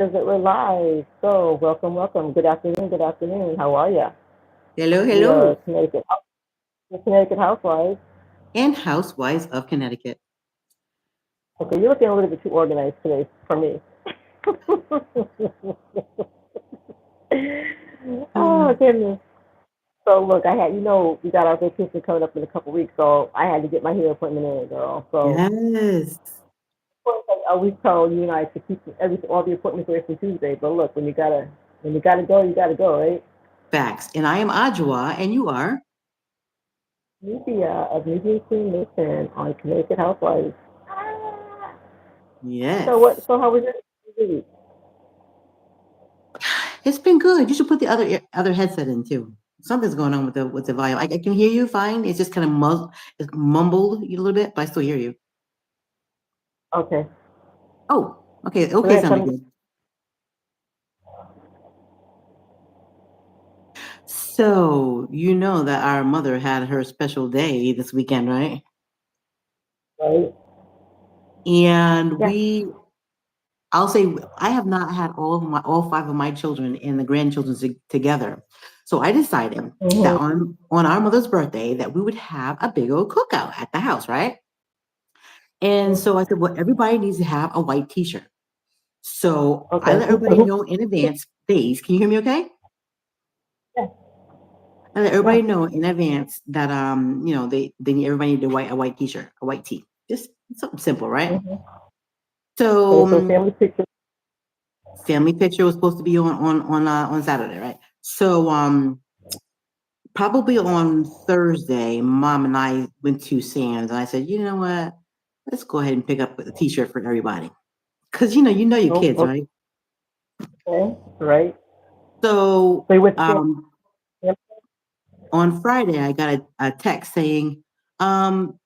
Is it we're live? So welcome, welcome. Good afternoon, good afternoon. How are you? Hello, We are hello, The Connecticut Housewives. and Housewives of Connecticut. Okay, you're looking a little bit too organized today for me. Oh Mm, goodness. So look, I had we got our vacation coming up in a couple weeks, so I had to get my hair appointment in, girl. So yes, of course, I always tell you and I to keep all the appointments away from Tuesday. But look, when you gotta go, right? facts. And I am Ajwa, and you are? Nubia of NubianQueen Nation on Connecticut Housewives. So Yes. what? So how was your week? It's been good. You should put the other headset in too. Something's going on with the volume. I can hear you fine. It's just kind of it's mumbled a little bit, but I still hear you. Okay. Oh, okay, So okay, that's sounded good. So you know that our mother had her special day this weekend, right? right. And Yeah. I'll say I have not had all five of my children and the grandchildren together. So I decided that Mhm. on our mother's birthday that we would have a big old cookout at the house, right? And so I said, well, everybody needs to have a white t-shirt. So I Okay. let everybody know in advance. Days, can you hear me okay? Yeah. I let Yeah. everybody know in advance that they need everybody need a white t-shirt, a white tee. Just something simple, right? Mhm. So Okay. So family picture. family picture was supposed to be on Saturday, right? So probably on Thursday, mom and I went to Sam's and I said, you know what? Let's go ahead and pick up a t-shirt for everybody. Cause you know your Oh, kids, right? okay. Right. So So you went to family. on Friday I got a text saying, um,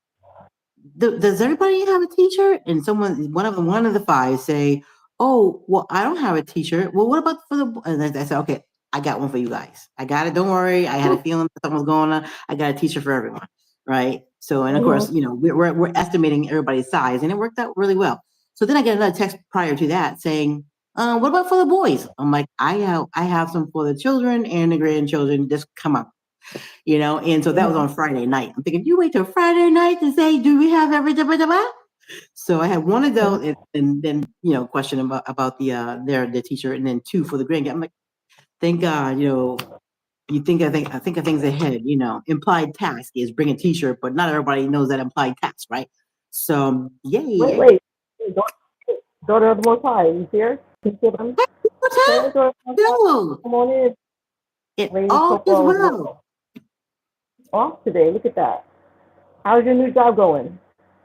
does everybody have a t-shirt? And one of the five say, oh, well, I don't have a t-shirt. Well, what about for the, and I said, okay, I got one for you guys. I got it. Don't worry. I had a feeling something was going on. I got a t-shirt for everyone. Right. So, and of course, Mhm. we're estimating everybody's size and it worked out really well. So then I get another text prior to that saying, what about for the boys? I'm like, I have some for the children and the grandchildren. Just come up, and so that was Mhm. on Friday night. I'm thinking, you wait till Friday night to say, do we have everything? So I had one of Mhm. those, and then question about the t-shirt, and then two for the grandkid. I'm like, thank God, I think of things ahead. Implied task is bring a t-shirt, but not everybody knows that implied task, right? So Wait, yay! wait. Daughter of the Most High, you here? Can you hear them? What's Hey, daughter of the Most High, up? come on in. It Lady all is Coco is well. off today. Look at that. How's your new job going?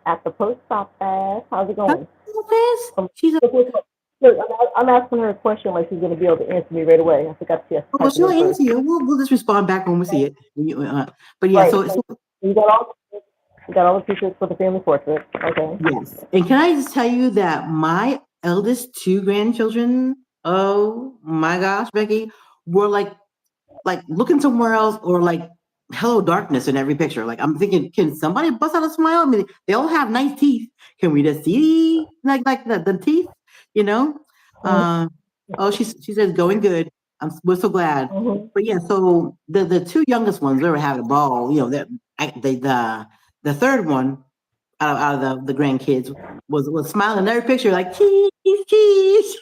At the post office. How's it Her going? office. Um, She's a look, look, look. Look, I'm asking her a question like she's going to be able to answer me right away. I forgot she has to well, type it she'll in first. answer you. We'll just respond back when we see it. But yeah, Right. so So you got all the pieces for the family portrait. Okay. yes. And can I just tell you that my eldest two grandchildren, oh my gosh, Becky, were like looking somewhere else or like hello darkness in every picture. Like I'm thinking, can somebody bust out a smile? I mean, they all have nice teeth. Can we just see like the teeth? You know? Mm-hmm. Uh oh, she says going good. We're so glad. Mm-hmm. But yeah, so the two youngest ones, they were having a ball. The third one out of the grandkids was smiling in every picture like cheese, cheese.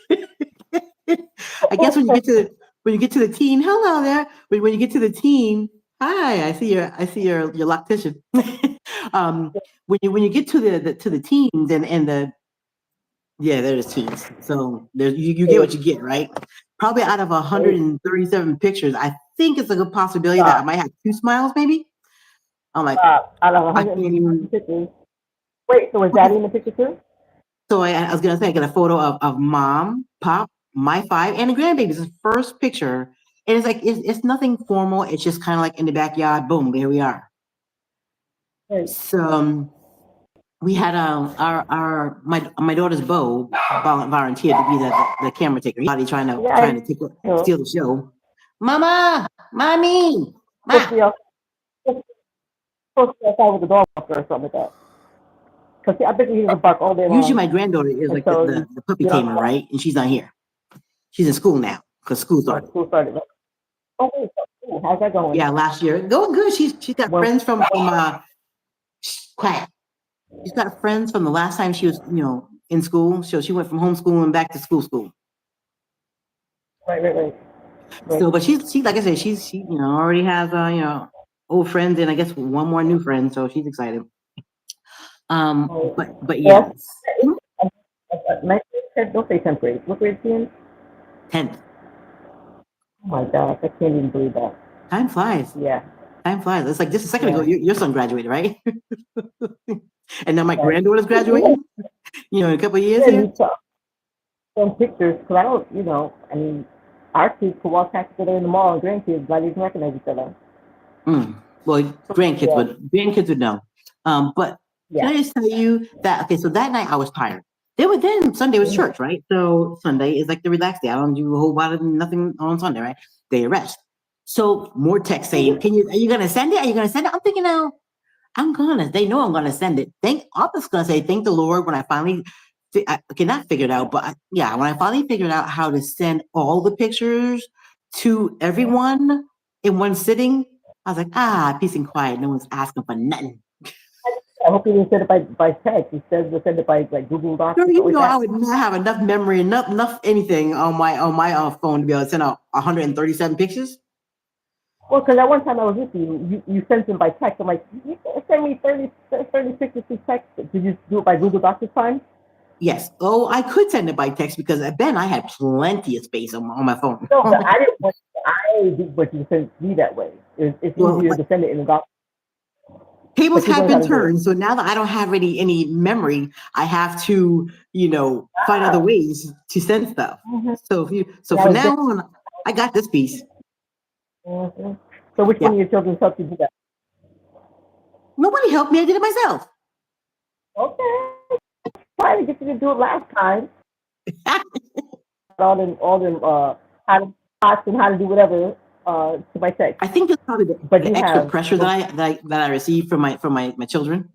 I guess when you get to the teen, hello there. When you get to the teen, hi, I see your loctician. um, when you get to the teens and the yeah, there's teens. So you get what you get, right? Probably out of Wait, 137 pictures, I think it's a good possibility that I stop. might have two smiles, maybe. I'm like, Stop. Out of I can't 150 even. pictures. Wait, so was Daddy in the picture too? So I was gonna say I got a photo of mom, pop, my five, and the grandbabies. The first picture, and it's like it's nothing formal. It's just kind of like in the backyard. Boom, here we are. Wait. So we had my daughter's beau volunteered to be the camera taker. He's trying to Yeah, trying to I know. steal the show. Mama, mommy, Supposed ma. to be outside with the dog walker or something like that. Because I bet he doesn't bark all day Usually long my granddaughter is like the, until the, you the puppy get tamer, outside. right? And she's not here. She's in school now because school Oh, started. school started. Oh, wait, so, ooh, how's that going? Yeah, last year. Going good. She's got Well, friends quiet. She's got friends from the last time she was, in school. So she went from homeschooling back to school. right. So, but she like I said, she already has old friends and I guess one more new friend. So she's excited. But Well, yes, my don't say 10th grade. What grade is she in? 10th. Oh my gosh, I can't even believe that. Time flies. Yeah. Time flies. It's like just a second ago, Yeah. your son graduated, right? And now my Yeah. granddaughter's graduating. In a couple of years Yeah, here. you saw some pictures, because I don't, I mean, our kids could walk past each other in the mall and grandkids not even recognize each other. Well, Yeah. grandkids would know. But can Yeah. I just tell you that okay, so that night I was tired. Then Sunday was church, right? So Sunday is like the relaxed day. I don't do a whole lot of nothing on Sunday, right? Day of rest. So more text saying, are you gonna send it? Are you gonna send it? I'm thinking now, they know I'm gonna send it. I'm just gonna say thank the Lord when I finally not figured out, but when I finally figured out how to send all the pictures to everyone in one sitting, I was like, peace and quiet. No one's asking for nothing. I hope you didn't send it by text. You said to send it by like Google Docs Girl, or something like I that. would not have enough memory, enough anything on my phone to be able to send out 137 pictures. Well, because at one time I was with you, you sent them by text. I'm like, you send me 30 pictures through text. Did you do it by Google Docs this time? Yes. Oh, I could send it by text because then I had plenty of space on my phone. No, but I didn't want you to send me that way. It's Well, easier to send it in the doc. tables But you have learned how been to do it. turned, so now that I don't have any memory, I have to, find other ways to send stuff. Mm-hmm. So for now on, I got this piece. Mm-hmm. So which Yeah. one of your children helped you do that? Nobody helped me. I did it myself. Okay. Trying to get you to do it last time. All them how to pots and how to do whatever to my text. I think it's probably But the you extra have pressure that I receive from my children.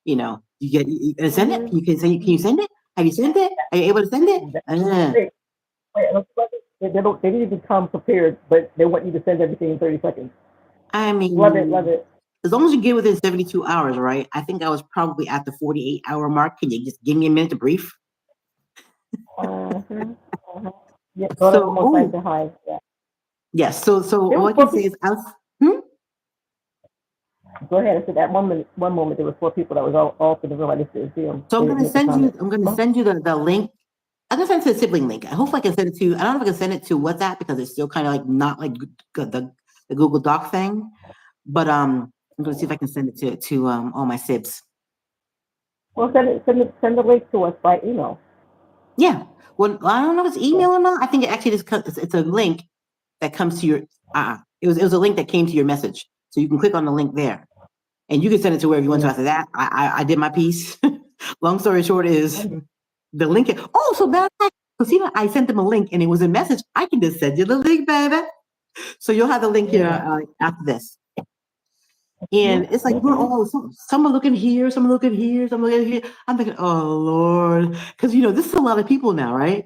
You can send it. mm-hmm. Can you send it? Have you sent it? Are you able to send it? Wait, they need to become prepared, but they want you to send everything in 30 seconds. I Love it, mean, love it. as long as you get within 72 hours, right? I think I was probably at the 48-hour mark. Can you just give me a minute to brief? Uh-huh. Uh-huh. Yeah, go to So, almost like the high. Yeah. yes. So There all was I can four say people. is, hmm? Go ahead. I said that one moment there was four people that was all for the room. I just didn't see them. So They didn't make a comment. I'm gonna send you the link. I'm gonna send it to the sibling link. I hope I can send it to. I don't know if I can send it to WhatsApp because it's still kind of like not like the Google Doc thing. But I'm gonna see if I can send it to all my sibs. Well, send the link to us by email. Yeah. Well, I don't know if it's email or not. I think it actually it's a link that comes to your. It was a link that came to your message, so you can click on the link there, and you can send it to wherever you want to. Mm. After that, I did my piece. Long story short is the link. So bad. So see, I sent them a link and it was a message. I can just send you the link, baby. So you'll have the link here after this. And it's like we're all some are looking here, some are looking here, some are looking here. I'm thinking, oh Lord, because this is a lot of people now, right?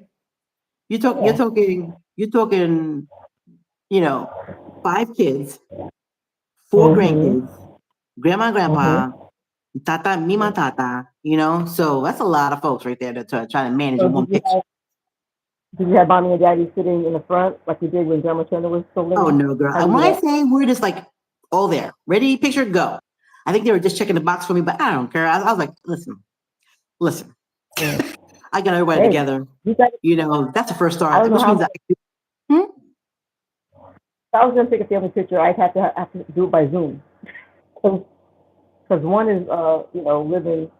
You're talking, 5 kids, 4 grandkids, grandma, grandpa, tata, mima, tata. So that's a lot of folks right there to try to manage So in one picture. did you have mommy and daddy sitting in the front like you did when Grandma Chandler was still living? Oh no, girl. And when I say we're just like all there, ready, picture, go. I think they were just checking the box for me, but I don't care. I was like, listen. I got everybody together. That's the first start, which means I was gonna take a family picture. I'd have to do it by Zoom, because one is living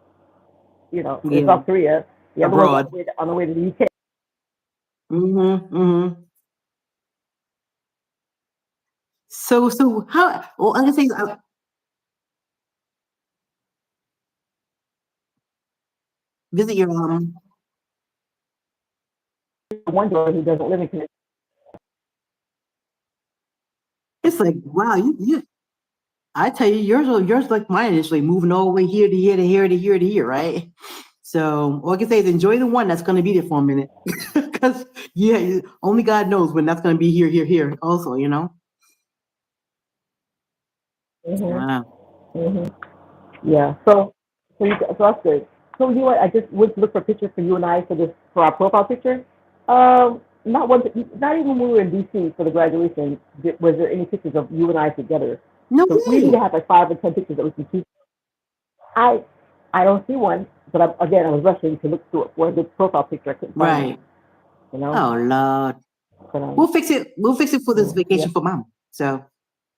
in South Korea. The other one's abroad. on the way to the UK. So how? Well, I'm gonna say visit your one daughter who doesn't live in Connecticut. It's like wow, you. I tell you, yours like mine initially moving all the way here to here to here to here to here, right? So all I can say is enjoy the one that's going to be there for a minute, because Yeah, only God knows when that's going to be here, here, here. Also, you know. Mhm. Wow. Mhm. Yeah. So that's good. So you know what? I just went to look for pictures for you and I for our profile picture. Not one. Not even when we were in DC for the graduation. Was there any pictures of you and I together? No So we need to way. have like 5 or 10 pictures that we can keep. I I don't see one, but I was rushing to look through it for a good profile picture. I couldn't find one. Right. You know. Oh Lord. But We'll fix it. We'll fix it for this yeah, vacation for mom. So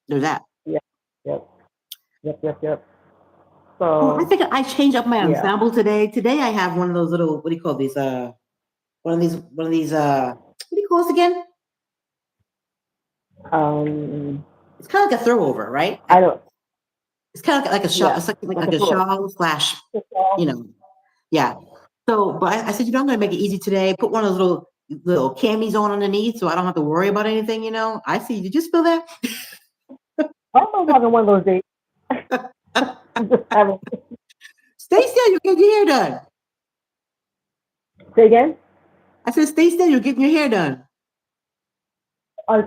there's that. yeah, yep, yep. Oh, I So think I changed up my yeah. ensemble today. Today I have one of those little, what do you call these? What do you call this again? Um, It's kind of like a throwover, right? I don't. It's kind of like a shawl. Yeah, It's like, like like a a pillow. shawl slash, you know, yeah. So, but I said, I'm going to make it easy today. Put one of those little camis on underneath, so I don't have to worry about anything. I see. Did you spill that? I'm having one of those days. I'm just having. Stay still. You're getting your hair done. Say again. I said, stay still. You're getting your hair done.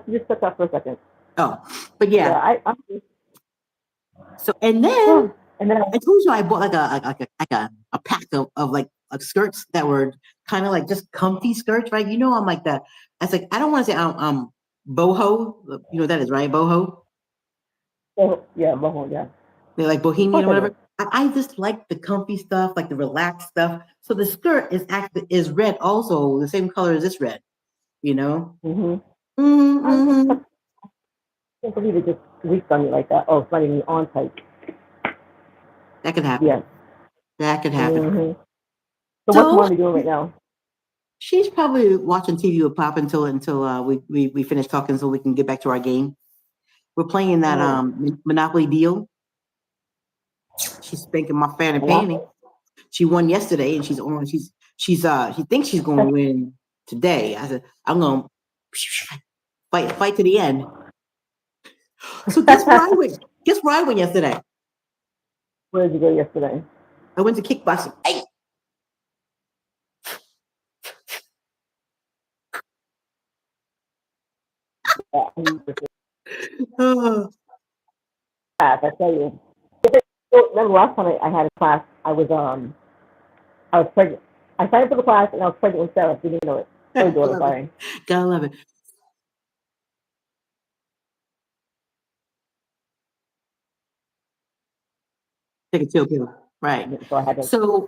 Just shut that for a second. Oh, but Yeah, yeah. I'm So, and then and then I told you I bought like a pack of like skirts that were kind of like just comfy skirts, right? I'm like that. I was like, I don't want to say I'm boho. You know what that is, right? Boho. yeah, Mohon, yeah. They're like Of bohemian course or I whatever. do. I just like the comfy stuff, like the relaxed stuff. So the skirt is red, also the same color as this red. You know. Mhm. Mm-hmm. I can't believe it just reached on me like that. Oh, it's not even on tight. That could happen. Yes. That could happen. Mhm. So what's So Marley doing right now? she's probably watching TV with Pop until we finish talking, so we can get back to our game. We're playing that Oh, Monopoly deal. She's spanking my fan and panty. Monopoly. She won yesterday, and she thinks she's going to win today. I said I'm going to fight to the end. So guess where I went? Guess where I went yesterday? Where did you go yesterday? I went to kickboxing. Hey, Yeah, oh, class, I tell you. Remember last time I had a class, I was pregnant. I signed up for the class and I was pregnant with Sarah. Didn't even know it. I Third daughter, love it. sorry. Gotta love it. Take a chill pill, right? So I had to. So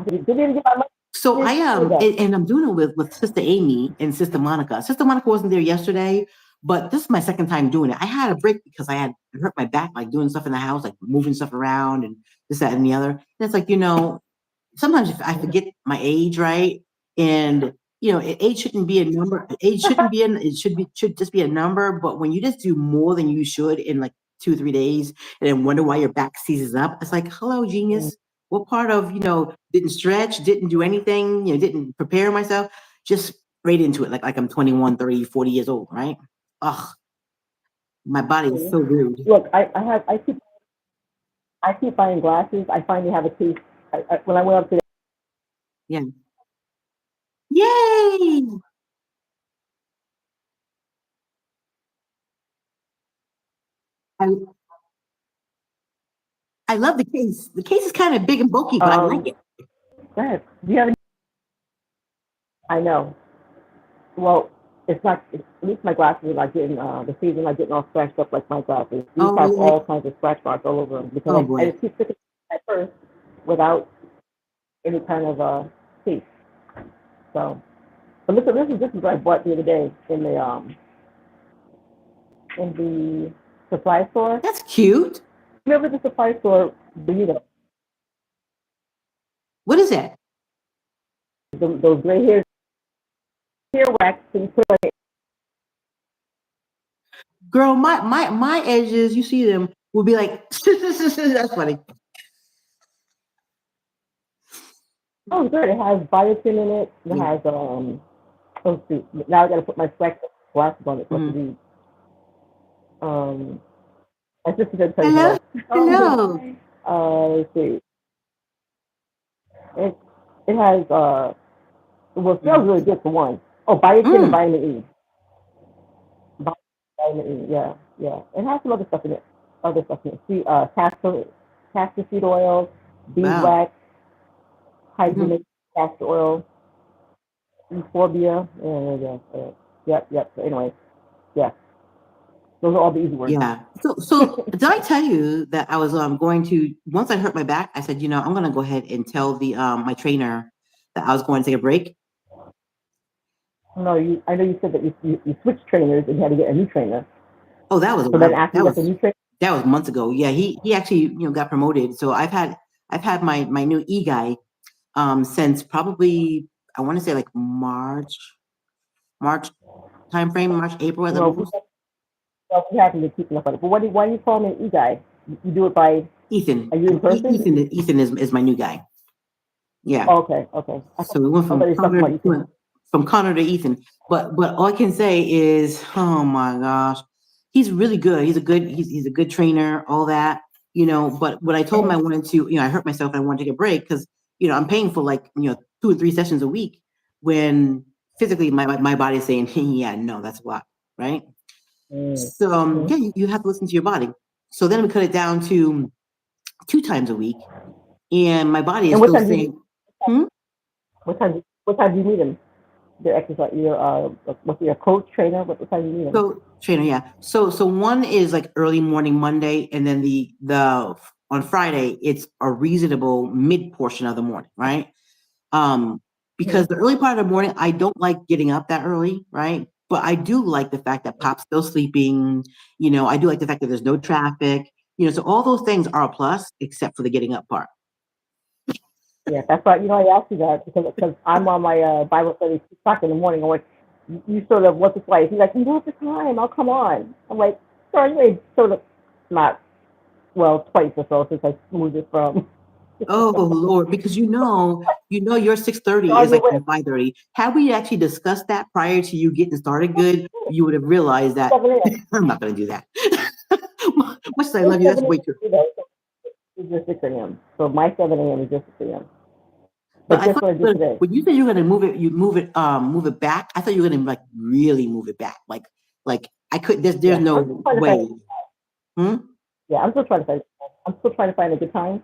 Didn't even get my money. So I Did that. and I'm doing it with Sister Amy and Sister Monica. Sister Monica wasn't there yesterday, but this is my second time doing it. I had a break because I had hurt my back, like doing stuff in the house, like moving stuff around and this, that, and the other. And it's like, sometimes if I forget my age, right? And age shouldn't be a number. Age shouldn't be should just be a number. But when you just do more than you should in like 2 or 3 days, and then wonder why your back seizes up, it's like, hello, genius. What part of didn't stretch, didn't do anything, didn't prepare myself, just straight into it, like I'm 21, 30, 40 years old, right? Ugh, my body is so rude. Look, I keep buying glasses. I finally have a case. When I went up to Yeah. Yay! I I love the case. The case is kind of big and bulky, but I like it. go ahead. Do you have any? I know. Well, it's not. At least my glasses are not getting the season not getting all scratched up like my glasses. These Oh, have really? all kinds of scratch marks all over them because Oh I boy. just keep sticking at first without any kind of case. So, but listen, this is what I bought the other day in the supply store. That's cute. Remember the supply store? What is that? Those gray hairs, hair wax, and you put on Girl, my edges, you see them, will be like, that's funny. Oh, good. It has biotin in it. It Yeah. has oh shoot. Now I gotta put my glasses on it so I can Mhm. read. My sister didn't tell you Hello? hello. Hello. Let's see. It it has Well, it smells Mm. really good for one. Oh, biotin and Mm. vitamin E. Vitamin E, yeah, yeah. It has some other stuff in it. Other stuff in it. See, castor seed oil, Wow. beeswax, Mhm. hydrogenated castor oil, euphorbia. Yep, yep. So anyway, yeah, those are all the easy ones. Yeah. So did I tell you that I was going to once I hurt my back, I said, I'm gonna go ahead and tell the my trainer that I was going to take a break. No, I know you said that you switched trainers and you had to get a new trainer. Oh, that was a So then while. after you got the new trainer, That was months ago. Yeah, he actually got promoted. So I've had my new e guy since probably I want to say like March time frame, March, April at the well, we, most. well, we haven't been keeping up on it. But why do you call me an e guy? You do it by, Ethan. are you in person? Ethan is my new guy. Yeah. Oh, okay, okay. So we went I thought you were talking about Ethan. From Connor to Ethan. But all I can say is, oh my gosh, he's really good. He's a good trainer, all that, But when I told him I wanted to, I hurt myself and I wanted to take a break because I'm paying for like 2 or 3 sessions a week when physically my body is saying, yeah, no, that's a lot, right? So Mm-hmm. yeah, you have to listen to your body. So then we cut it down to 2 times a week, and my body is And what still time do you saying, hmm? what time do you meet him? Your exercise, what's your coach trainer? What time do you meet him? So trainer, yeah. So one is like early morning Monday, and then the on Friday it's a reasonable mid portion of the morning, right? Um, because the early part of the morning I don't like getting up that early, right? But I do like the fact that Pop's still sleeping. I do like the fact that there's no traffic. So all those things are a plus, except for the getting up part. Yeah, that's right. I asked you that because I'm on my Bible study 6 o'clock in the morning. I'm like, you sort of what's the flight? He's like, you know, at the time, I'll come on. I'm like, sorry, you ain't sort of not well twice or so since I moved it from. Oh Lord, because your 6:30 On is your like way, my 5:30. Had we actually discussed that prior to you getting started good, you would have realized that 7 a.m. I'm not going to do that. Much as I love It's you, that's 7 way too. a.m. It's just 6 a.m. So my 7 a.m. is just 6 a.m. But But I guess thought what I did today? when you said you're going to move it, you move it back. I thought you were going to like really move it back. Like I could. There's Yeah, I'm still no trying to find. way. Hmm? Yeah, I'm still trying to find. I'm still trying to find a good time.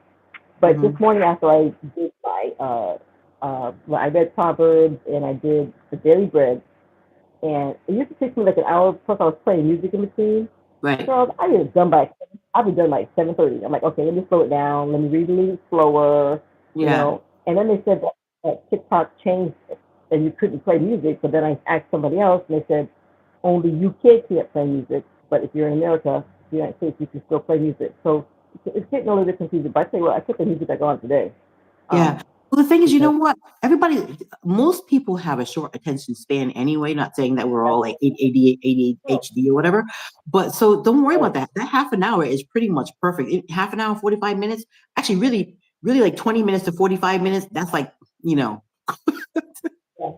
But this Mm-hmm. morning after I did my well, I read Proverbs and I did the daily bread, and it used to take me like an hour. Plus, I was playing music in between. Right. So I get it done by. I'll be done like 7:30. I'm like, okay, let me slow it down. Let me read a little slower, Yeah. And then they said that TikTok changed it, and you couldn't play music. But then I asked somebody else, and they said only UK can't play music, but if you're in America, the United States, you can still play music. So it's getting a little bit confusing. But I tell you what, I put the music back on today. Yeah. Um, Well, the thing is, you know because what? Most people have a short attention span anyway. Not saying that we're all like ADHD or whatever, but so don't worry about that. That half an hour is pretty much perfect. Half an hour, 45 minutes. Actually, really, really like 20 minutes to 45 minutes. That's like, you know, yeah.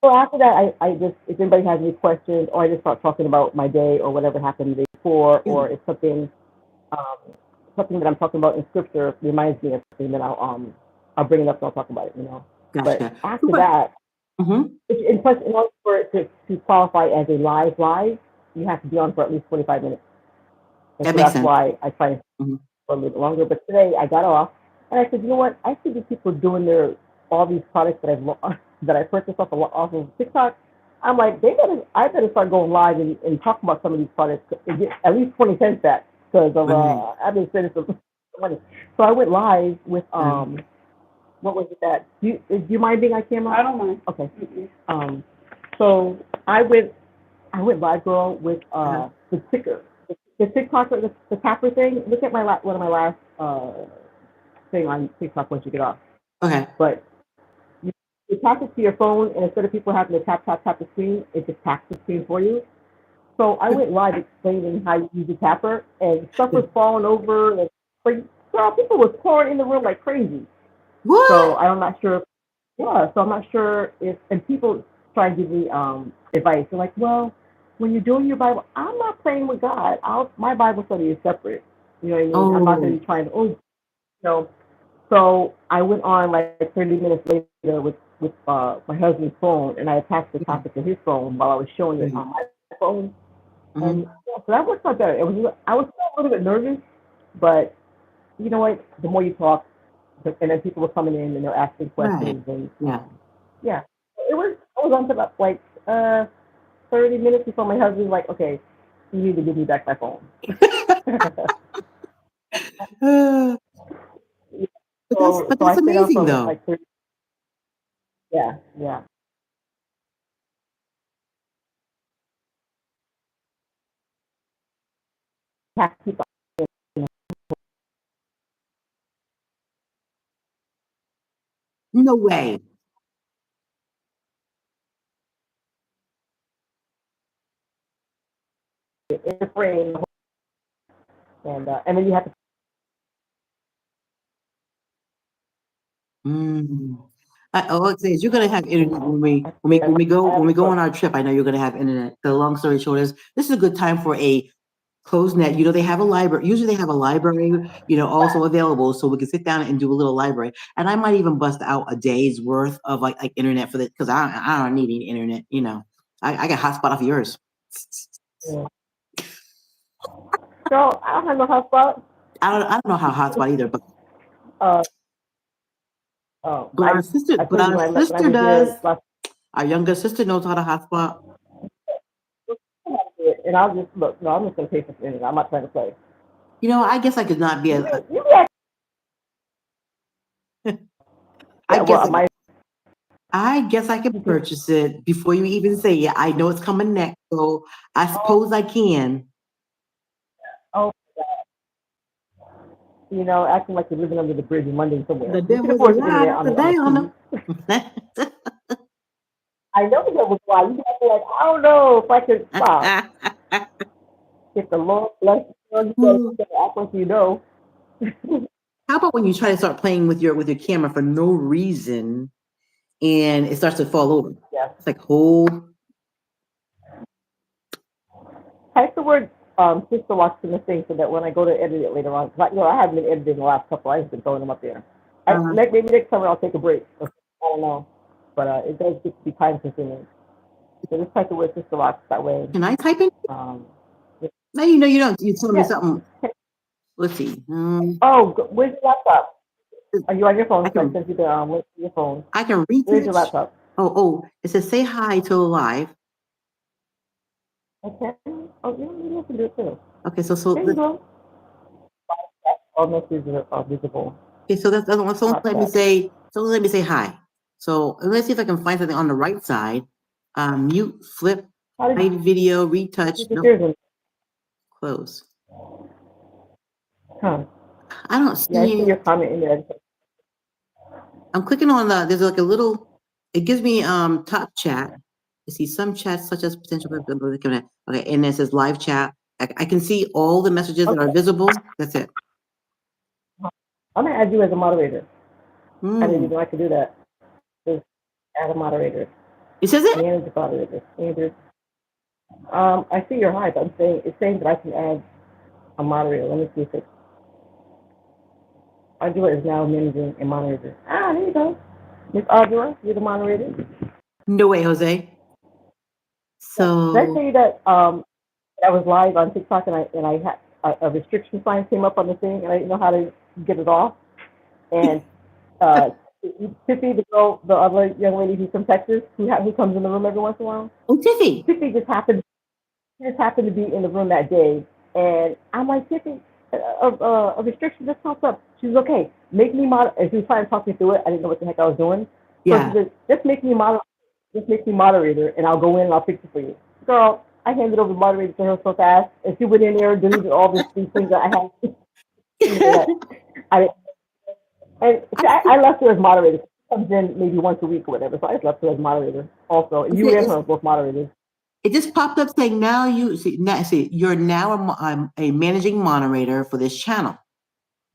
So after that, I just if anybody has any questions, or I just start talking about my day or whatever happened the day before, or if um, something that I'm talking about in scripture reminds me of something, then I'll bring it up and I'll talk about it. But gotcha. after But that, mhm, plus, in order for it to qualify as a live, you have to be on for at least 45 minutes. And that so makes that's sense. why I try Mhm. for a little bit longer. But today I got off and I said, you know what? I see these people doing all these products that that I purchased off of TikTok. I'm like, I better start going live and talking about some of these products and get at least 20 cents back because of Right. I've been spending some money. So I went live with Um, what was it that do you mind being on camera? I don't mind. Okay. So I went live, girl, with uh, the ticker, the TikTok, the tapper thing. Look at one of my last thing on TikTok once you get off. okay. But you tap it to your phone, and instead of people having to tap the screen, it just taps the screen for you. So I went live explaining how you use the tapper, and stuff was falling over, and like, girl, people was pouring in the room like crazy. So What? I'm not sure. Yeah, so I'm not sure if and people try to give me advice. They're like, well, when you're doing your Bible, I'm not praying with God. My Bible study is separate. You know what I mean? I'm not going to Oh, be trying to know. So I went on like 30 minutes later with with my husband's phone, and I attached the Yeah. topic to his phone while I was showing it Right. on my phone. And Hmm. yeah, so that worked out better. I was still a little bit nervous, but you know what? The more you talk, and then people were coming in and they're asking Right. questions, and Yeah. yeah, it was. I was on to about like 30 minutes before my husband was like, okay, you need to give me back my phone. Uh, but So that's I stayed on amazing for though. like 30. Yeah, yeah. Have to keep No way. it in the frame, and then you have to. Mm. All I say is you're gonna have internet when I when have we to go put. on our trip. I know you're gonna have internet. The long story short is this is a good time for a closed net. You know, they have a library. Usually they have a library, also available so we can sit down and do a little library. And I might even bust out a day's worth of like internet for this because I don't need any internet, I got hotspot off yours. Yeah. So I don't have no hotspot. I don't know how hotspot either, Uh, but I but told you our when I sister was does. there last Our younger sister knows how to hotspot. year, and I'll just look. No, I'm just gonna pay for the internet. I'm not trying to play. I guess I could not be You be I yeah. Well, guess my I guess I can purchase it before you even say it. I know it's coming next, so I suppose I can. oh, acting like you're living under the bridge in London somewhere. The You can devil's a afford the lie, internet that's a on the down. TV. I know that was why you have to like. I don't know if I could stop. If the Lord bless you, you better act like you know. How about when you try to start playing with your camera for no reason and it starts to fall over? Yeah. It's like hold. Type the word sister watch in the thing so that when I go to edit it later on, 'cause I haven't been editing the last couple. I've been throwing them up there. Uh, Maybe next summer I'll take a break. I don't know, but it does get to be time consuming. So just type the word sister watch that way. can I type in? Um, No, you don't. You told me yeah. something. Let's see. Oh, where's your laptop? Are you on your I phone? So I can sent you the link to your phone. I can Where's your retouch. laptop? It says say hi to live. Okay. Oh, you have to do it too. Okay, There you go. All messages are visible. okay, so that's so Hot chat. let me say hi. So let's see if I can find something on the right side. Mute, flip, How did hide video, you retouch. get Nope, yours in? close. Huh. I don't Yeah, I see see any. your comment in there. I'm clicking on there's like a little, it gives me top chat. I see some chats such as potential. Okay, and it says live chat. I can see all the messages that are Okay. visible. That's it. I'm gonna add you as a moderator. I didn't even Hmm. know I could do that. Just add a moderator. It says it? Manage the moderator. Andrew. I see your height. It's saying that I can add a moderator. Let me see if it. Audra is now managing a moderator. Ah, there you go. Miss Audra, you're the moderator. No way, Jose. Did I So tell you that I was live on TikTok and I had a restriction sign came up on the thing and I didn't know how to get it off. And uh, Tiffy, the other young lady who's from Texas, who comes in the room every once in a while, oh Tiffy. Tiffy just happened to be in the room that day, and I'm like, Tiffy, a restriction just popped up. She's okay. Make me mod. And she was trying to talk me through it. I didn't know what the heck I was doing. So she Yeah. said, just make me moderator, and I'll go in and I'll fix it for you. Girl, I handed over the moderator to her so fast, and she went in there and deleted all these things that I had. I and see, I left her as moderator. She comes in maybe once a week or whatever, so I just left her as moderator also. And you and her are both moderators. It just popped up saying you're now a managing moderator for this channel.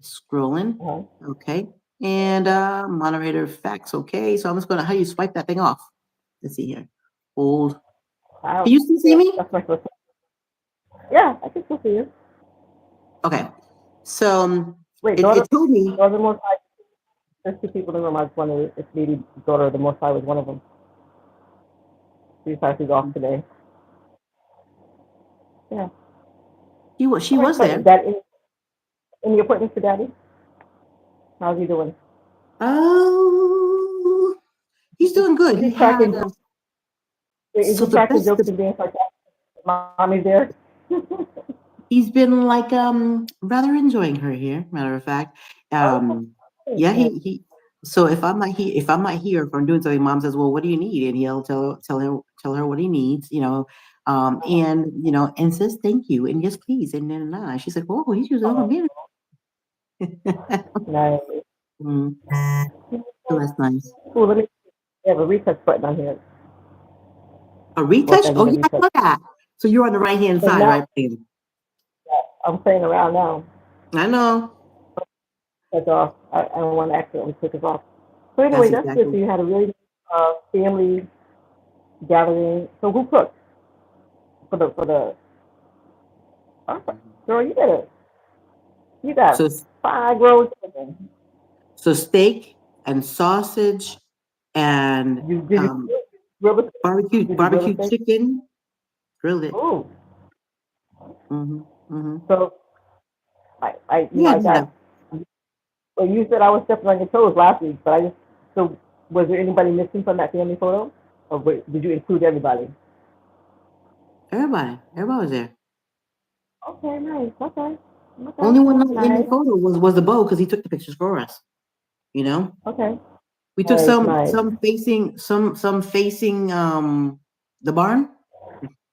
Scrolling, Uh-huh. okay, and moderator facts, okay. So I'm just gonna how do you swipe that thing off? Let's see here. Hold. Can you still see Yeah, me? that's my first. Yeah, I can still see you. Okay. So Wait, it told me northernmost side. there's two people in the room. I just wondered if maybe daughter of the Most High was one of them. She decided she's off today. Yeah. She All right, was so there. that any appointments for Daddy? How's he doing? Oh, he's doing good. Is he He had cracking? Is so he the cracking best. jokes and being sarcastic? Mommy's there. He's been like rather enjoying her here. Matter of fact, Oh, yeah. okay. He. So if I'm not here, if I'm doing something, Mom says, "Well, what do you need?" And he'll tell her what he needs. And and says thank you and yes please and she's like, "Oh, he's just over me." Nice. Mm, so that's nice. Cool. Let me have a retouch button on here. A Well, retouch? I Oh need a yeah, I retouch. know that. So you're on the right hand But side, now right? Pam? I'm playing around now. I know. That's off. I don't want to accidentally click it off. So anyway, That's that's good. exactly. So you had a really family gathering. So who cooked for the? Oh, girl, you got So 5 grown children. so steak and sausage and You did you grill the did you grill the barbecue steak? chicken, grilled it. Oh, Hmm. Hmm. so I Yeah, I yeah. got. Well, you said I was stepping on your toes last week, but I just so was there anybody missing from that family photo, or did you include everybody? Everybody was there. Okay, nice. Okay, okay, Only one not in the nice. photo was the beau because he took the pictures for us. You know, Okay, we took nice, nice. some facing the barn,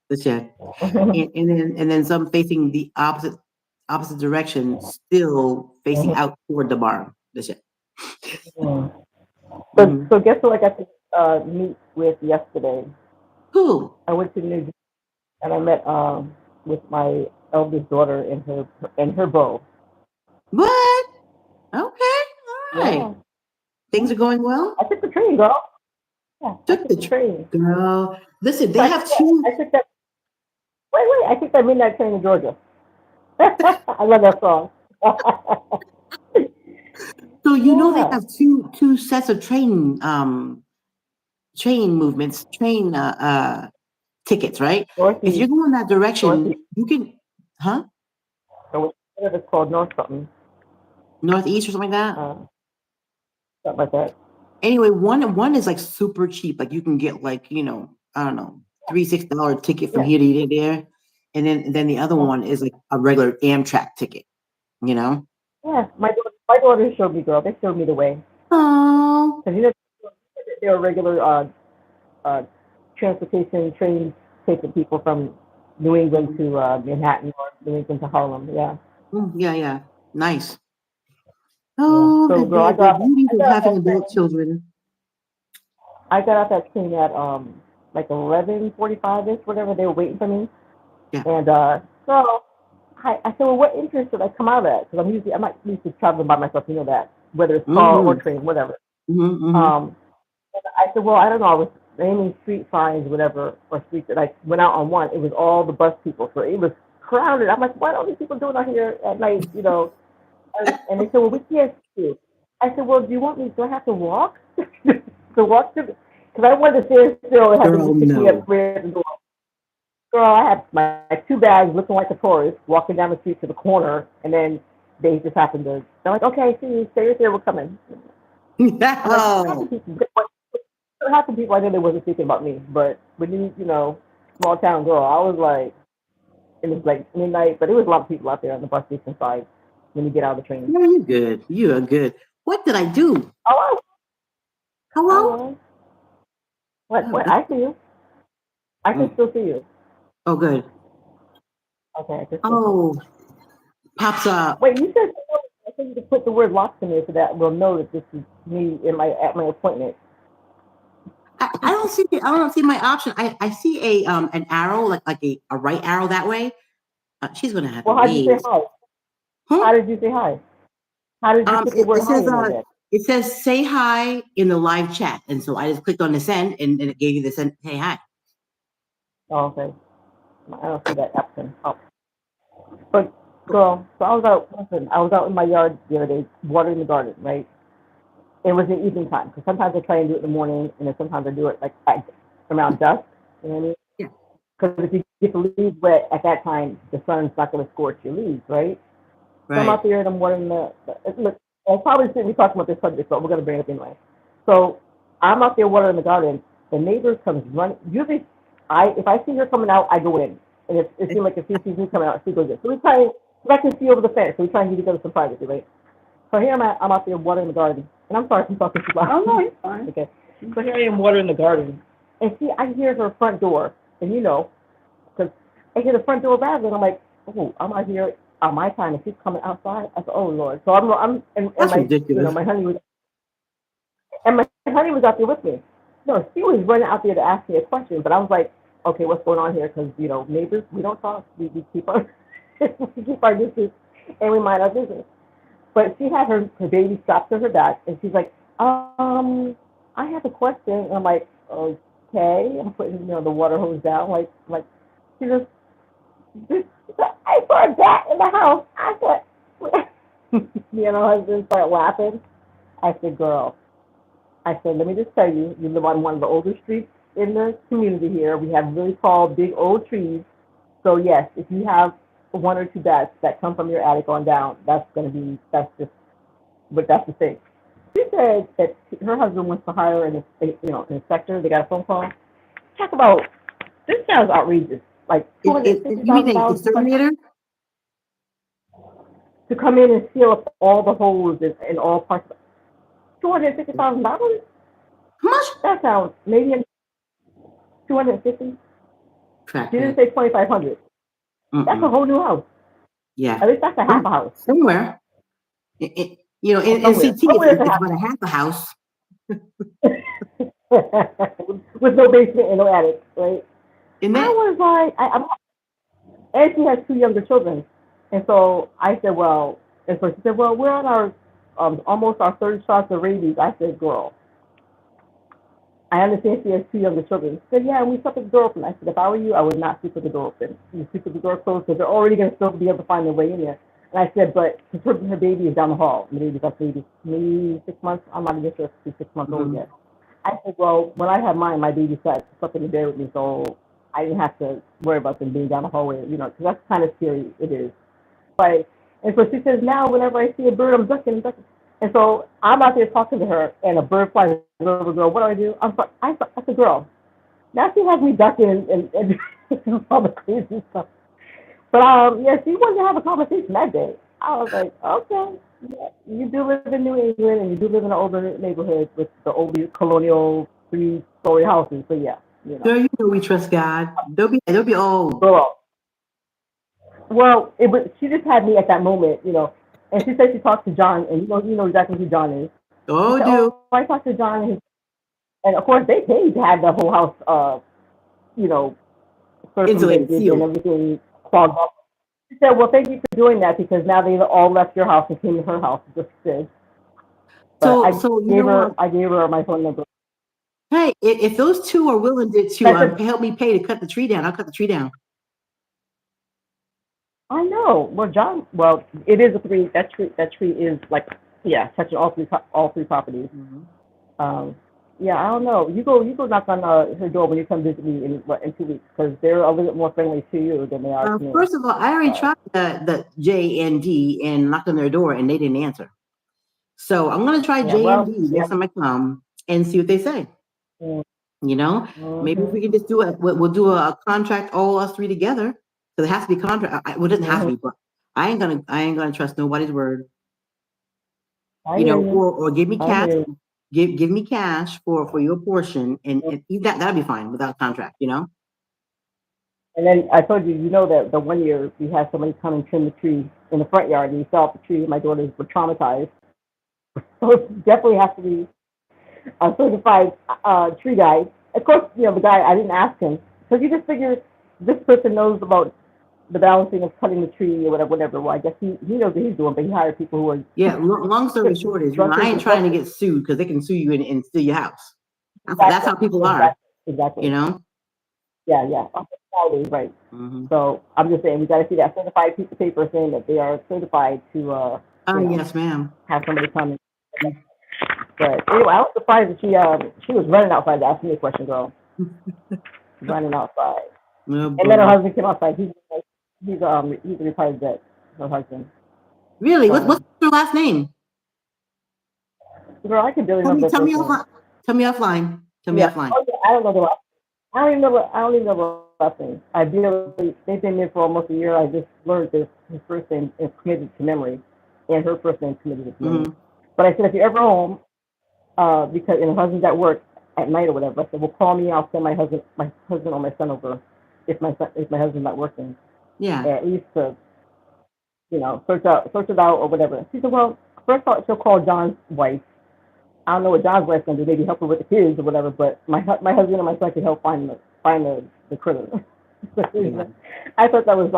the shed, and then some facing the opposite direction, still facing out toward the barn, the shed. So, Hmm. so guess who I got to meet with yesterday? Cool. I went to New York and I met with my eldest daughter and her beau. What? Okay. All right. Yeah, Things are going well. I took the train, girl. Yeah, I Took took the the train. girl. Listen, So they have I two. took that. Wait. I took that midnight train to Georgia. I love that song. So they Yeah, have two sets of train movements, train tickets, right? If you're northeast, going that direction, northeast. you can, huh? So it's called North something, Northeast or something like that. uh, something like that. Anyway, one is like super cheap. Like you can get like, I don't know, $3-6 ticket from Yeah, here to there. And then the other yeah, one is like a regular Amtrak ticket, you know? yeah. My daughter showed me, girl. They showed me the way. Oh. Cause they're a regular uh, transportation trains taking people from New England Mhm. to Manhattan or New England to Harlem. Yeah, Yeah, yeah. Nice. yeah. Oh, So, girl, the beauties of having adult children. I got off that train at like 11:45 ish, whatever. They were waiting for me, Yeah. and so I said, well, what interest should I come out at? Because I'm not used to traveling by myself. You know that, whether it's car or Mm-hmm. train, whatever. Mm-hmm. Um, I said, well, I don't know. I was naming street signs, whatever, or streets that I went out on one. It was all the bus people, so it was crowded. I'm like, what are these people doing out here at night? And they said, well, we can't see you. I said, well, do you want me? Do I have to walk? To walk to? Because I wanted to stand still and have them Girl, just pick me up no. where the door. Girl, I had my two bags looking like a tourist walking down the street to the corner, and then they just happened to. They're like, okay, see you. Stay right there. We're coming. I'm like, half the No. people, half the people I know they wasn't thinking about me, but when small town girl, I was like, it was like midnight, but it was a lot of people out there on the bus station side when you get out of the train. No, you're good. You are good. What did I do? Oh, I Hello? was. What? Oh, What? I see you. I can mm. still see you. Oh, good. Okay, I can still see you. Oh, pops up. Wait, you said I think you could put the word locks in there so that we'll know that this is me at my appointment. I don't see my option. I see an arrow, like a right arrow that way. She's gonna have to Well, how did you say wait. hi? Huh? How did you say hi? How did you put the It word hi in there then? says say hi in the live chat, and so I just clicked on the send, and it gave you the send. Hey, hi. Oh, okay. I don't see that option. Oh. But girl, so I was out. Listen, I was out in my yard the other day watering the garden, right? it was in evening time because sometimes I try and do it in the morning, and then sometimes I do it like around dusk. You know what I mean? Yeah. Because if you get the leaves wet at that time, the sun's not going to scorch your leaves, right? So I'm Right. out there and I'm watering look. I probably shouldn't be talking about this subject, but we're going to bring it up anyway. So I'm out there watering the garden. The neighbor comes running. Usually, if I see her coming out, I go in. And it seems like if she sees me coming out, she goes in. So we try, I can see over the fence. So we try and get together some privacy, right? So here I'm out there watering the garden. And I'm sorry if I'm talking too loud. Oh, no, it's fine. Okay. So here I am watering the garden. And see, I hear her front door. And because I hear the front door rattling. I'm like, oh, I'm out here on my time, and she's coming outside. I said, oh Lord. So and That's my, ridiculous. my honey was out there with me. No, she was running out there to ask me a question, but I was like, okay, what's going on here? Because neighbors, we don't talk. We keep our we keep our distance, and we mind our business. But she had her baby strapped to her back, and she's like, I have a question. And I'm like, okay. I'm putting the water hose down, like she goes, I saw a bat in the house. I said, me and her husband started laughing. I said, girl, I said, let me just tell you, you live on one of the older streets in the community here. We have really tall, big old trees. So yes, if you have one or two bats that come from your attic on down, that's the thing. She said that her husband wants to hire an inspector. They got a phone call. Talk about, this sounds outrageous. Like You mean an $250,000 exterminator? to come in and seal up all the holes in all parts. $250,000? How much? That sounds maybe 250. She didn't Crackhead. say 2,500. That's a whole new house. Yeah. At least that's a half a house. Somewhere. In Somewhere. CT, Somewhere it's it's about a half a house. with no basement and no attic, right? Isn't I that? was like, and she has two younger children, and so I said, well, and so she said, well, we're on our almost our third shot of rabies. I said, girl, I understand she has two younger children. She said, yeah, and we slept with the door open. I said, if I were you, I would not sleep with the door open. You sleep with the door closed because they're already going to still be able to find their way in there. And I said, but her baby is down the hall. The baby's like maybe 6 months. I'm not even sure if she's 6 months old yet. I said, well, when I had mine, my baby slept in the bed with me, so I didn't have to worry about them being down the hallway, because that's kind of scary. It is. But, and so she says, now whenever I see a bird, I'm ducking, ducking. And so I'm out there talking to her, and a bird flies over. Girl, what do I do? I said, girl, now she has me ducking and all the crazy stuff. But yeah, she wanted to have a conversation that day. I was like, okay, yeah, you do live in New England, and you do live in an older neighborhood with the old colonial 3-story houses. So yeah, Girl, you know we trust God. They'll be all. girl. Well, she just had me at that moment, and she said she talked to John, and you know exactly who John is. She Oh, said, do. oh, I talked to John, and of course they paid to have the whole house, you know, Insulated, circumvented and sealed. everything clogged up. She said, well, thank you for doing that because now they all left your house and came to her house. Just said. But So you know what? I gave her my phone number. Hey, if those two are willing to That's it. help me pay to cut the tree down, I'll cut the tree down. I know. Well, John. Well, it is a three. That tree is like, yeah, touching all three properties. Um, yeah, I don't know. You go knock on her door when you come visit me in 2 weeks because they're a little bit more friendly to you than they are to me. First of all, I already tried the J and D and knocked on their door and they didn't answer. So I'm gonna try Yeah, J and well, D next time I come and see what they say. mm, Maybe if we can just we'll do a contract all us three together. So it has to be contract. Well, it doesn't have to be, but I ain't gonna trust nobody's word. I hear you. Or give me I cash. hear you. Give me cash for your portion, and that'll be fine without contract. And then I told you, that the one year we had somebody come and trim the tree in the front yard and he fell off the tree. My daughters were traumatized. So it definitely has to be a certified tree guy. Of course, the guy, I didn't ask him because you just figure this person knows about the balancing of cutting the tree or whatever. Well, I guess he knows what he's doing, but he hired people who are Long story short is, I ain't trying to get sued because they can sue you and steal your house. That's how people are. Exactly. Yeah. Friday, right. So I'm just saying we got to see that certified piece of paper saying that they are certified to Yes, ma'am. have somebody come in. But anyway, I was surprised that she was running outside to ask me a question, girl. Running outside. Oh And then her boy. husband came outside. He's a retired vet. Her husband. Really? What's So your last name? girl, I can barely Tell me, remember the tell me first name. offline. Tell me offline. Tell me Yeah. offline. Oh yeah. I don't know the last. I don't even know. I don't even know the last name. I barely. They've been there for almost a year. I just learned this. His first name is committed to memory, and her first name is committed to memory. Mm-hmm. But I said, if you're ever home, because and her husband's at work at night or whatever, I said, well, call me. I'll send my husband or my son over if my husband's not working, Yeah. at least to search it out or whatever. She said, well, first of all, she'll call John's wife. I don't know what John's wife's gonna do. Maybe help her with the kids or whatever. But my husband and my son can help find the critter. Yeah. I thought that was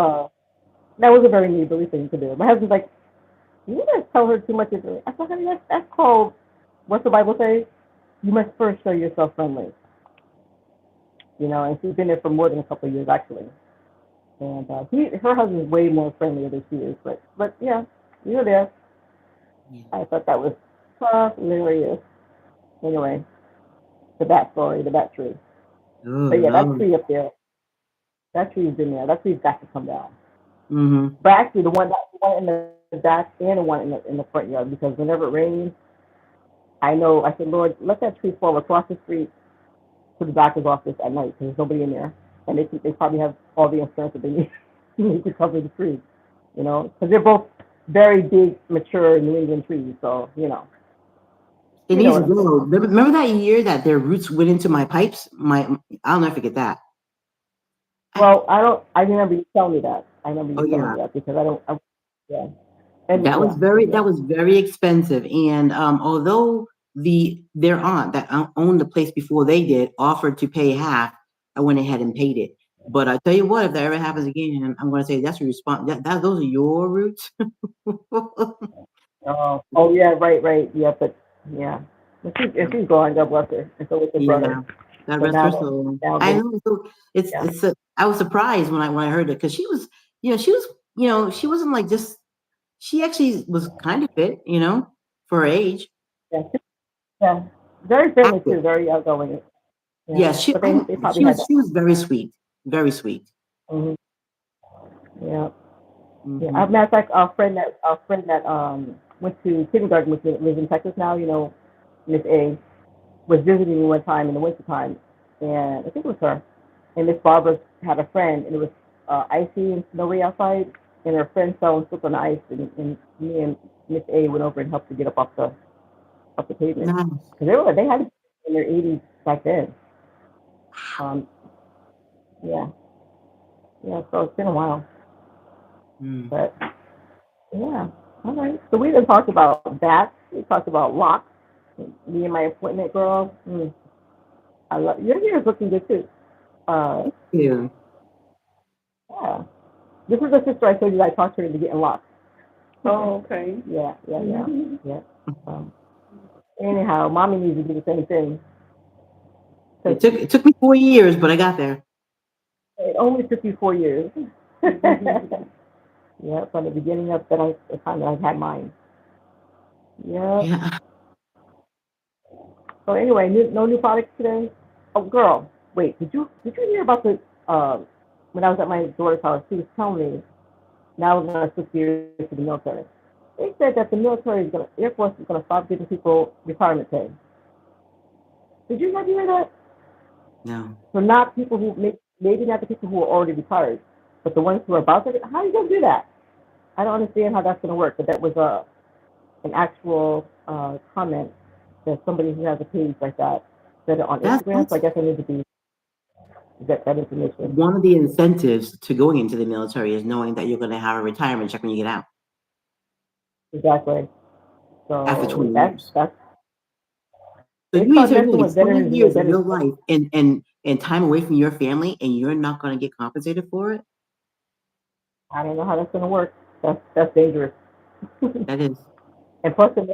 a very neighborly thing to do. My husband's like, you guys tell her too much. I thought, honey, that's called, what's the Bible say? You must first show yourself friendly. And she's been there for more than a couple of years actually. And her husband's way more friendlier than she is. But yeah, you're there. Yeah. I thought that was hilarious. Anyway, the bat story, the bat tree. Oh But yeah, that Lord. tree up there, that tree's been there. That tree's got to come down. Mm-hmm. But actually, the one in the back and the one in the front yard, because whenever it rains, I said, Lord, let that tree fall across the street to the doctor's office at night because there's nobody in there, and they probably have all the insurance that they need, need to cover the tree. Because they're both very big, mature New England trees. So It you know needs to what I'm go. saying. Remember that year that their roots went into my pipes? I'll never forget that. I, Well, I don't. I remember you telling me that. I remember you oh telling yeah. me that because I don't. Yeah, and That was yeah, very that yeah, was very expensive. And although their aunt that owned the place before they did offered to pay half, I went ahead and paid it. But I tell you what, if that ever happens again, I'm going to say that's your response. That those are your roots. Oh yeah, right, yeah, but yeah. If she's gone, God bless her, and so with her brother. Yeah, God But rest now her that soul. now I they know. So yeah I was surprised when I heard it because she wasn't like just she actually was kind of fit, for her age, yeah yeah very friendly active. too, very outgoing. Yeah, Yeah, but they probably had that. she was very sweet, very sweet. Hmm. Yeah, yeah. As a Hmm. matter of fact, our friend that went to kindergarten with me lives in Texas now. Miss A was visiting me one time in the wintertime, and I think it was her. And Miss Barbara had a friend, and it was icy and snowy outside, and her friend fell and slipped on the ice, and me and Miss A went over and helped her get up off the pavement Nice. because they had in their 80s back then. Um, yeah, yeah. So it's been a while, Mm. but yeah. All right. So we done talked about bats. We talked about locks. Me and my appointment girl. I love your hair is looking good too. Uh, Yeah. yeah. This is the sister I told you that I talked her into getting locked. Oh, okay. Yeah. Um, anyhow, mommy needs to do the same thing because It took me 4 years, but I got there. it only took you 4 years. Yeah, from the beginning of the time that I've had mine. Yeah. Yeah. So anyway, no new products today. Oh, girl, wait, did you hear about the when I was at my daughter's house? She was telling me now we're gonna switch gears to the military. They said that Air Force is gonna stop giving people retirement pay. Have you heard that? No. So not people maybe not the people who are already retired, but the ones who are about to. How are you gonna do that? I don't understand how that's gonna work. But that was an actual comment that somebody who has a page like that said it on Instagram. So I That's guess I need to get that information. one of the incentives to going into the military is knowing that you're going to have a retirement check when you get out Exactly. after So 20 that's years. that's So they you mean start to tell messing me with 20 veterans and their years of veterans. your life and time away from your family and you're not going to get compensated for it? I don't know how that's gonna work. That's dangerous. That is. and plus, they're,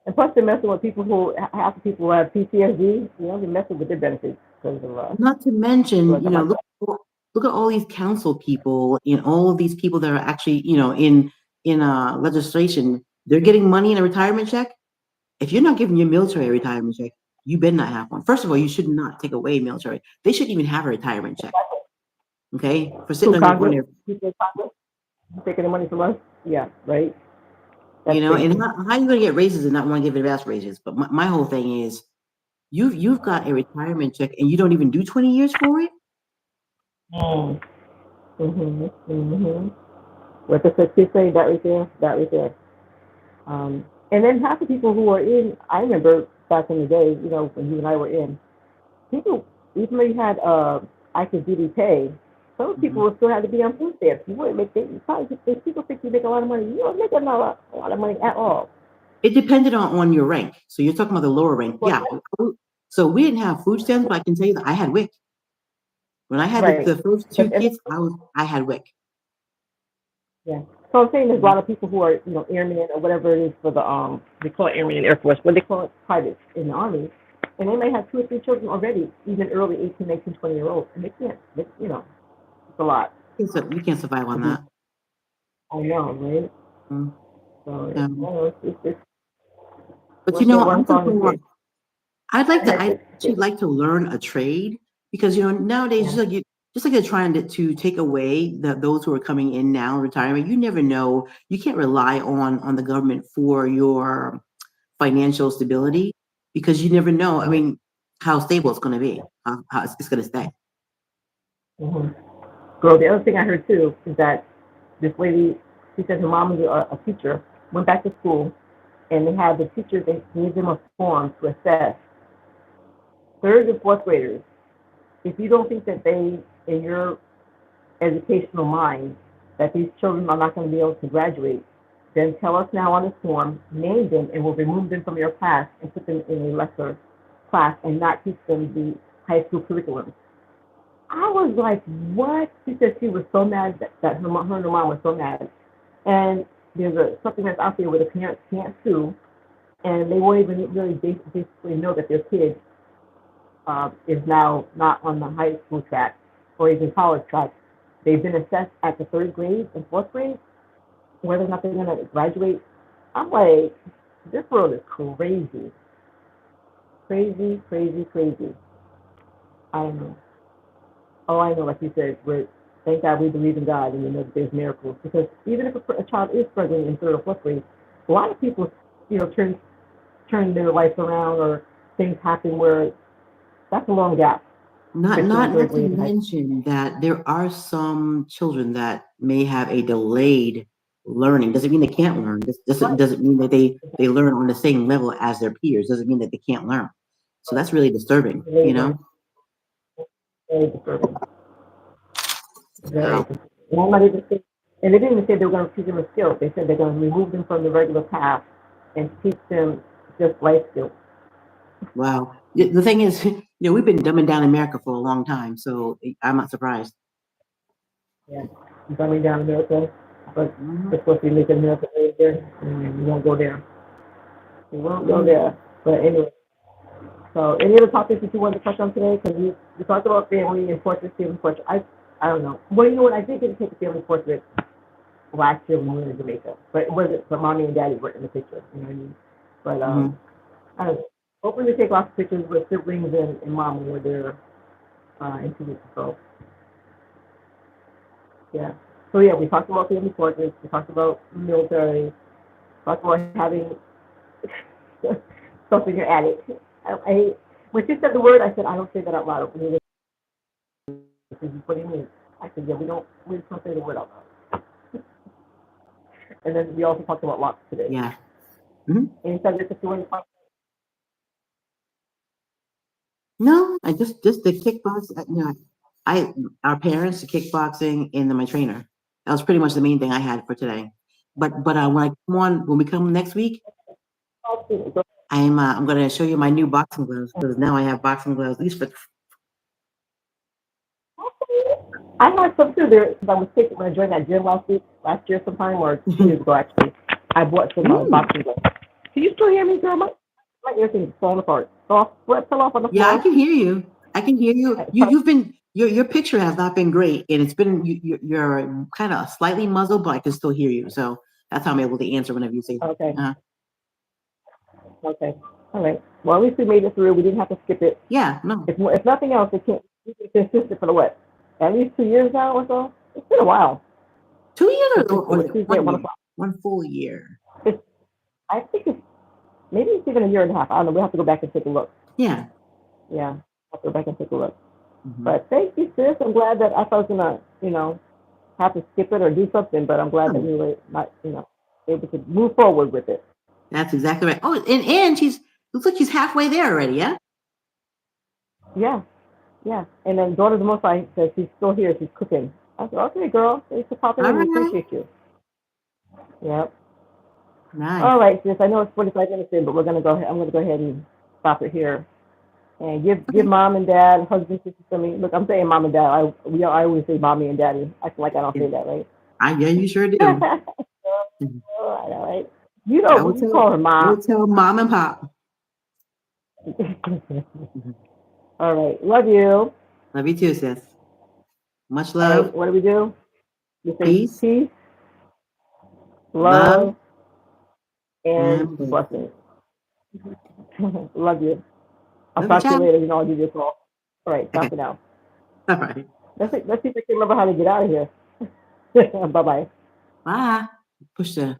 and plus they're messing with people who half the people who have PTSD. They're messing with their benefits because of Not to people mention, like myself. look at all these council people and all of these people that are actually, in legislation. They're getting money in a retirement check. If you're not giving your military a retirement check, you better not have one. First of all, you should not take away military. They shouldn't even have a retirement check. Okay, for sitting Who, on Congress? their, You say Congress? You taking the money from us? Yeah, right. That's you know, and crazy. how are you going to get raises and not want to give advance raises? But my whole thing is, you've got a retirement check and you don't even do 20 years for it. Mm. Mhm. Mhm. What the kids say, that right there, that right there. And then half the people who are in, I remember back in the day, you know, when you and I were in, people, even though you had active duty pay, some people Mhm. would still have to be on food stamps. You wouldn't make, you probably, if people think you make a lot of money, you don't make a lot of money at all. It depended on your rank. So you're talking about the lower rank. But, Yeah. So we didn't have food stamps, but I can tell you that I had WIC. When I had right. the first two But kids, I had WIC. yeah. So I'm saying there's a Mhm. lot of people who are, you know, airmen or whatever it is for the they call it airmen in the Air Force, but they call it privates in the Army, and they may have 2 or 3 children already, even early 18, 19, 20 year olds, and they can't, you know, it's a lot. You can't survive on Mhm. that. I know, right? Mm. So you Um, know, it's but you one thing, know, one song is good. I'd actually like to learn a trade because you know nowadays Yeah. just like they're trying to take away those who are coming in now in retirement. You never know. You can't rely on the government for your financial stability because you never know. I mean, how stable it's going to be, how it's going to stay. Mm-hmm. Girl, the other thing I heard too is that this lady, she said her mom was a teacher, went back to school, and they had the teachers, they gave them a form to assess third and fourth graders. If you don't think that they, in your educational mind, that these children are not going to be able to graduate, then tell us now on this form, name them, and we'll remove them from your class and put them in a lesser class and not teach them the high school curriculum. I was like, what? She said she was so mad that her and her mom were so mad. And there's something that's out there where the parents can't sue, and they won't even really basically know that their kid is now not on the high school track or even college track. They've been assessed at the third grade and fourth grade, whether or not they're going to graduate. I'm like, this world is crazy. Crazy, crazy, crazy. I don't know. All I know, like you said, thank God we believe in God and we know that there's miracles. Because even if a child is struggling in third or fourth grade, a lot of people, you know, turn their life around or things happen where that's a long gap between third Not to grade and high school. mention that there are some children that may have a delayed learning. Doesn't mean they can't learn. This doesn't mean that they learn on the same level as their peers. Doesn't mean that they can't learn. So that's really disturbing, you Very, know? very disturbing. Very Wow. disturbing. And I'm not even saying, and they didn't even say they were going to teach them a skill. They said they're going to remove them from the regular path and teach them just life skills. Wow. The thing is, you know, we've been dumbing down America for a long time, so I'm not surprised. Yeah. Dumbing down America, but Mhm. it's supposed to be making America right there. And we won't go there. We won't go Mhm. there. But anyway, so any other topics that you wanted to touch on today? Because we talked about family and portraits, family portrait. I don't know. Well, you know what? I did get to take a family portrait last year when we were in Jamaica, but it wasn't. But mommy and daddy were in the picture. You know what I mean? But Mhm. I don't know. Hopefully we take lots of pictures with siblings and mom when we're there in 2 weeks or so. Yeah. So yeah, we talked about family portraits. We talked about military. Talked about having stuff in your attic. I when she said the word, I said I don't say that out loud. She said, what do you mean? I said, yeah, we just don't say the word out loud. And then we also talked about locks today. Yeah. Mhm. Any subject that you want to talk No, I just the kickbox. You know, I our parents, the kickboxing, and then my trainer. That was pretty much the main thing I had for today. But when we come next week, about? I'm gonna show you my new boxing gloves because now I have boxing gloves. At least for I had some too there because I was taking when I joined that gym last year sometime or 2 years ago actually. I bought some Mm. boxing gloves. Can you still hear me, girl? My earthing is falling apart. Fell off on the Yeah, I floor. can hear you. I can hear you. You've been your picture has not been great, and it's been you're kind of slightly muzzled, but I can still hear you. So that's how I'm able to answer whenever you say. Okay. Uh, Okay. All right. Well, at least we made it through. We didn't have to skip it. Yeah, no. If nothing else, it can't. We've been consistent for the what? At least 2 years now or so. It's been a while. 2 years or, Consistent with Tuesday at one one year? o'clock. 1 full year. It's, I think it's maybe it's even a year and a half. I don't know. We will have to go back and take a look. Yeah. Yeah, I'll have to go back and take a look. Mhm. But thank you, sis. I'm glad that I thought I was gonna, have to skip it or do something, but I'm glad that we were not, able to move forward with it. That's exactly right. Oh, and looks like she's halfway there already, yeah? Yeah, yeah. And then daughter the most I said she's still here. She's cooking. I said, okay, girl, thanks for popping All in. We right. appreciate you. Yep. Nice. All right, sis. I know it's 45 minutes in, but we're gonna go ahead. I'm gonna go ahead and stop it here. And give mom and dad, husband, sister for me. Look, I'm saying mom and dad. I always say mommy and daddy. I feel like I don't say that, right? Yeah, you sure do. All right. You I know, you call her I mom. will tell mom and pop. All right. Love you. Love you too, sis. Much All love. right. What do? You say Peace. peace, Love. love, and And blessings. Love you. I'll love you, talk to you child. later. I'll give you a call. All right. Stop Okay. for now. All right. Let's see if I can remember how to get out of here. Bye-bye. Bye. Push the